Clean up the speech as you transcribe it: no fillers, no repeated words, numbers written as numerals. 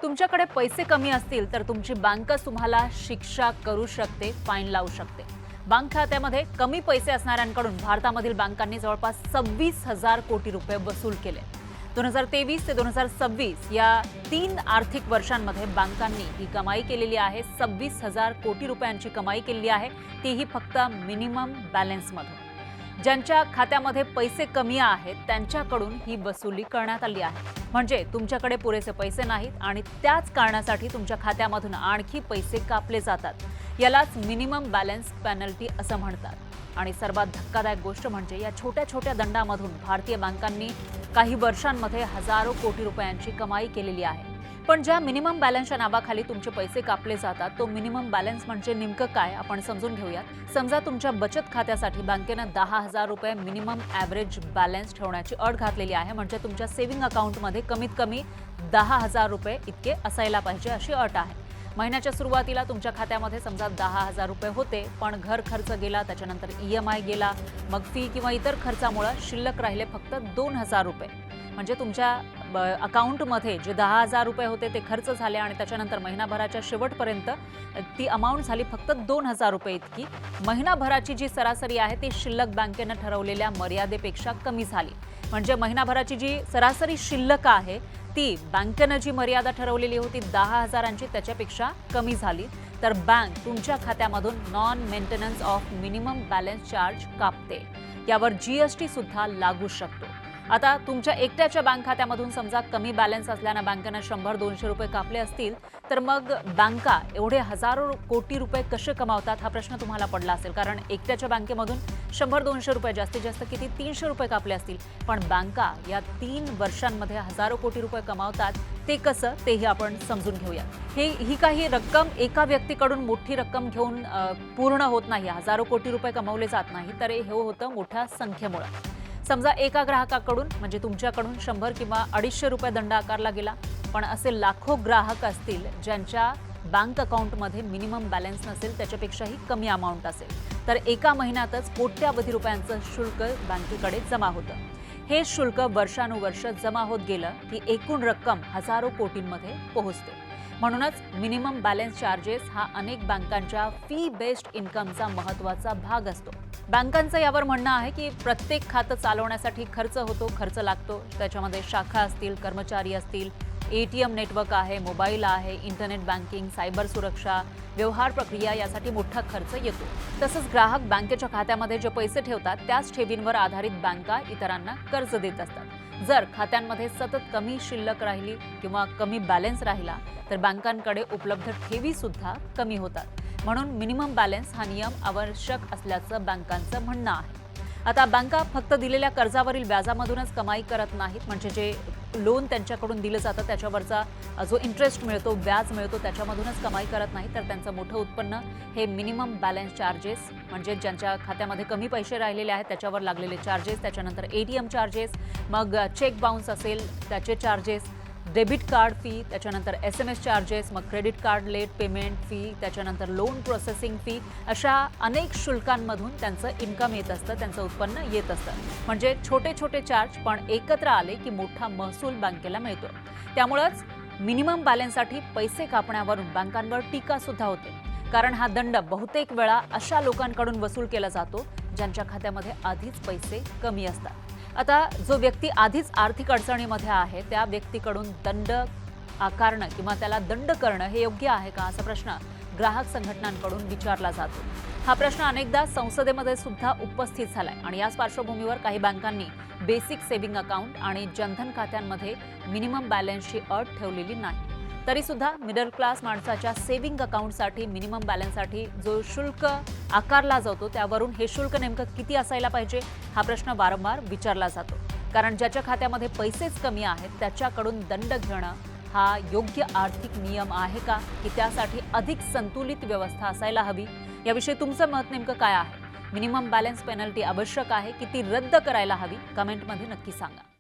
तुमच्याकडे पैसे कमी असतील तर तुमची बँकच तुम्हाला शिक्षा करू शकते, फाईन लावू शकते। बँक खात्यामध्ये कमी पैसे असणाऱ्यांकडून भारतामधील बँकांनी जवळपास 26,000 कोटी रुपये वसूल केले। 2023 ते 2026 या 3 आर्थिक वर्षांमध्ये बँकांनी ही कमाई केलेली आहे। 26,000 कोटी रुपयांची कमाई केलेली आहे, तीही फक्त मिनिमम बॅलन्समधून। ज्यांच्या खात्यामध्ये पैसे कमी आहेत त्यांच्याकडून ही वसुली करण्यात आली आहे। म्हणजे तुमच्याकडे पुरेसे पैसे नाहीत आणि त्याच कारणासाठी तुमच्या खात्यामधून आणखी पैसे कापले जातात। यालाच मिनिमम बॅलन्स पेनल्टी असं म्हणतात। आणि सर्वात धक्कादायक गोष्ट म्हणजे या छोट्या छोट्या दंडामधून भारतीय बँकांनी काही वर्षांमध्ये हजारो कोटी रुपयांची कमाई केलेली आहे। पण ज्या मिनिमम बॅलन्सच्या नावाखाली तुमचे पैसे कापले जातात, तो मिनिमम बॅलन्स म्हणजे नेमकं काय आपण समजून घेऊयात। समजा तुमच्या बचत खात्यासाठी बँकेने 10,000 रुपये मिनिमम ॲव्हरेज बॅलन्स ठेवण्याची अट घातलेली आहे। म्हणजे तुमच्या सेव्हिंग अकाउंटमध्ये कमीत कमी 10,000 रुपये इतके असायला पाहिजे अशी अट आहे। महिन्याच्या सुरुवातीला तुमच्या खात्यामध्ये समजा 10,000 रुपये होते, पण घर खर्च गेला, त्याच्यानंतर EMI गेला, मग फी किंवा इतर खर्चामुळे शिल्लक राहिले फक्त 2,000 रुपये। म्हणजे तुमच्या अकाउंटमध्ये जे 10,000 रुपये होते ते खर्च झाले आणि त्याच्यानंतर महिनाभराच्या शेवटपर्यंत ती अमाऊंट झाली फक्त 2,000 रुपये इतकी। महिनाभराची जी सरासरी आहे ती शिल्लक बँकेने ठरवलेल्या मर्यादेपेक्षा कमी झाली। म्हणजे महिनाभराची जी सरासरी शिल्लक आहे ती बँकेने जी मर्यादा ठरवलेली होती 10,000ची त्याच्यापेक्षा कमी झाली, तर बँक तुमच्या खात्यामधून non maintenance of minimum balance charge कापते। यावर GST सुद्धा लागू शकतो। आता तुमच्या एकट्याच्या बँक खात्यामधून समजा कमी बॅलन्स असल्याने बँकेने 100-200 रुपये कापले असतील, तर मग बँका एवढे हजारो कोटी रुपये कसे कमावतात हा प्रश्न तुम्हाला पडला असेल। कारण एकट्याच्या बँकेमधून 100-200 रुपये जास्तीत जास्त किती 300 रुपये कापले असतील, पण बँका या 3 वर्षांमध्ये हजारो कोटी रुपये कमावतात। ते कसं तेही आपण समजून घेऊया। ही काही रक्कम एका व्यक्तीकडून मोठी रक्कम घेऊन पूर्ण होत नाही, हजारो कोटी रुपये कमावले जात नाही, तर हे होतं मोठ्या संख्येमुळे। समजा एका ग्राहकाकडून म्हणजे तुमच्याकडून 100 किंवा 250 रुपये दंड आकारला गेला, पण असे लाखो ग्राहक असतील ज्यांच्या बँक अकाउंटमध्ये मिनिमम बॅलन्स नसेल, त्याच्यापेक्षाही कमी अमाऊंट असेल, तर एका महिन्यातच कोट्यावधी रुपयांचं शुल्क बँकेकडे जमा होतं। हे शुल्क वर्षानुवर्ष जमा होत गेलं की एकूण रक्कम हजारो कोटींमध्ये पोहोचते। म्हणूनच मिनिमम बॅलन्स चार्जेस हा अनेक बँकांच्या फी बेस्ड इन्कमचा महत्त्वाचा भाग असतो। बँकांचं यावर म्हणणं आहे की प्रत्येक खातं चालवण्यासाठी खर्च होतो, खर्च लागतो। त्याच्यामध्ये शाखा असतील, कर्मचारी असतील, ATM नेटवर्क आहे, मोबाईल आहे, इंटरनेट बँकिंग, सायबर सुरक्षा, व्यवहार प्रक्रिया यासाठी मोठा खर्च येतो। तसंच ग्राहक बँकेच्या खात्यामध्ये जे पैसे ठेवतात त्याच ठेवींवर आधारित बँका इतरांना कर्ज देत असतात। जर खात्यांमध्ये सतत कमी शिल्लक राहिली किंवा कमी बॅलन्स राहिला तर बँकांकडे उपलब्ध ठेवी सुद्धा कमी होतात। म्हणून मिनिमम बॅलन्स हा नियम आवश्यक असल्याचं बँकांचं म्हणणं आहे। आता बँका फक्त दिलेल्या कर्जावरील व्याजामधूनच कमाई करत नाहीत। म्हणजे जे लोन त्यांच्याकडून दिलं जातं त्याच्यावरचा जो इंटरेस्ट मिळतो, व्याज मिळतो, त्याच्यामधूनच कमाई करत नाही, तर त्यांचं मोठं उत्पन्न हे मिनिमम बॅलन्स चार्जेस म्हणजे ज्यांच्या खात्यामध्ये कमी पैसे राहिलेले आहेत त्याच्यावर लागलेले चार्जेस, त्याच्यानंतर ATM चार्जेस, मग चेक बाउन्स असेल त्याचे चार्जेस, डेबिट कार्ड फी, त्याच्यानंतर SMS चार्जेस, मग credit card late payment fee, त्याच्यानंतर लोन प्रोसेसिंग फी, अशा अनेक शुल्कांमधून त्यांचं इन्कम येत असतं, त्यांचं उत्पन्न येत असतं। म्हणजे छोटे छोटे चार्ज पण एकत्र आले की मोठा महसूल बँकेला मिळतो। त्यामुळेच मिनिमम बॅलन्ससाठी पैसे कापण्यावरून बँकांवर टीका सुद्धा होते। कारण हा दंड बहुतेक वेळा अशा लोकांकडून वसूल केला जातो ज्यांच्या खात्यामध्ये आधीच पैसे कमी असतात। आता जो व्यक्ती आधीच आर्थिक अडचणीमध्ये आहे त्या व्यक्तीकडून दंड आकारणं किंवा त्याला दंड करणं हे योग्य आहे का असा प्रश्न ग्राहक संघटनांकडून विचारला जातो। हा प्रश्न अनेकदा संसदेमध्ये सुद्धा उपस्थित झालाय आणि याच पार्श्वभूमीवर काही बँकांनी बेसिक सेव्हिंग अकाउंट आणि जनधन खात्यांमध्ये मिनिमम बॅलन्सची अट ठेवलेली नाही। तरी सुद्धा मिडल क्लास माणसाच्या सेव्हिंग अकाउंटसाठी मिनिमम बॅलन्ससाठी जो शुल्क आकारला जातो त्यावरून हे शुल्क नेमकं किती असायला पाहिजे हा प्रश्न वारंवार विचारला जातो। कारण ज्याच्या खात्यामध्ये पैसेच कमी आहेत त्याच्याकडून दंड घेणं हा योग्य आर्थिक नियम आहे का, की त्यासाठी अधिक संतुलित व्यवस्था असायला हवी? याविषयी तुमचं मत नेमकं काय आहे? मिनिमम बॅलन्स पेनल्टी आवश्यक आहे की ती रद्द करायला हवी? कमेंटमध्ये नक्की सांगा।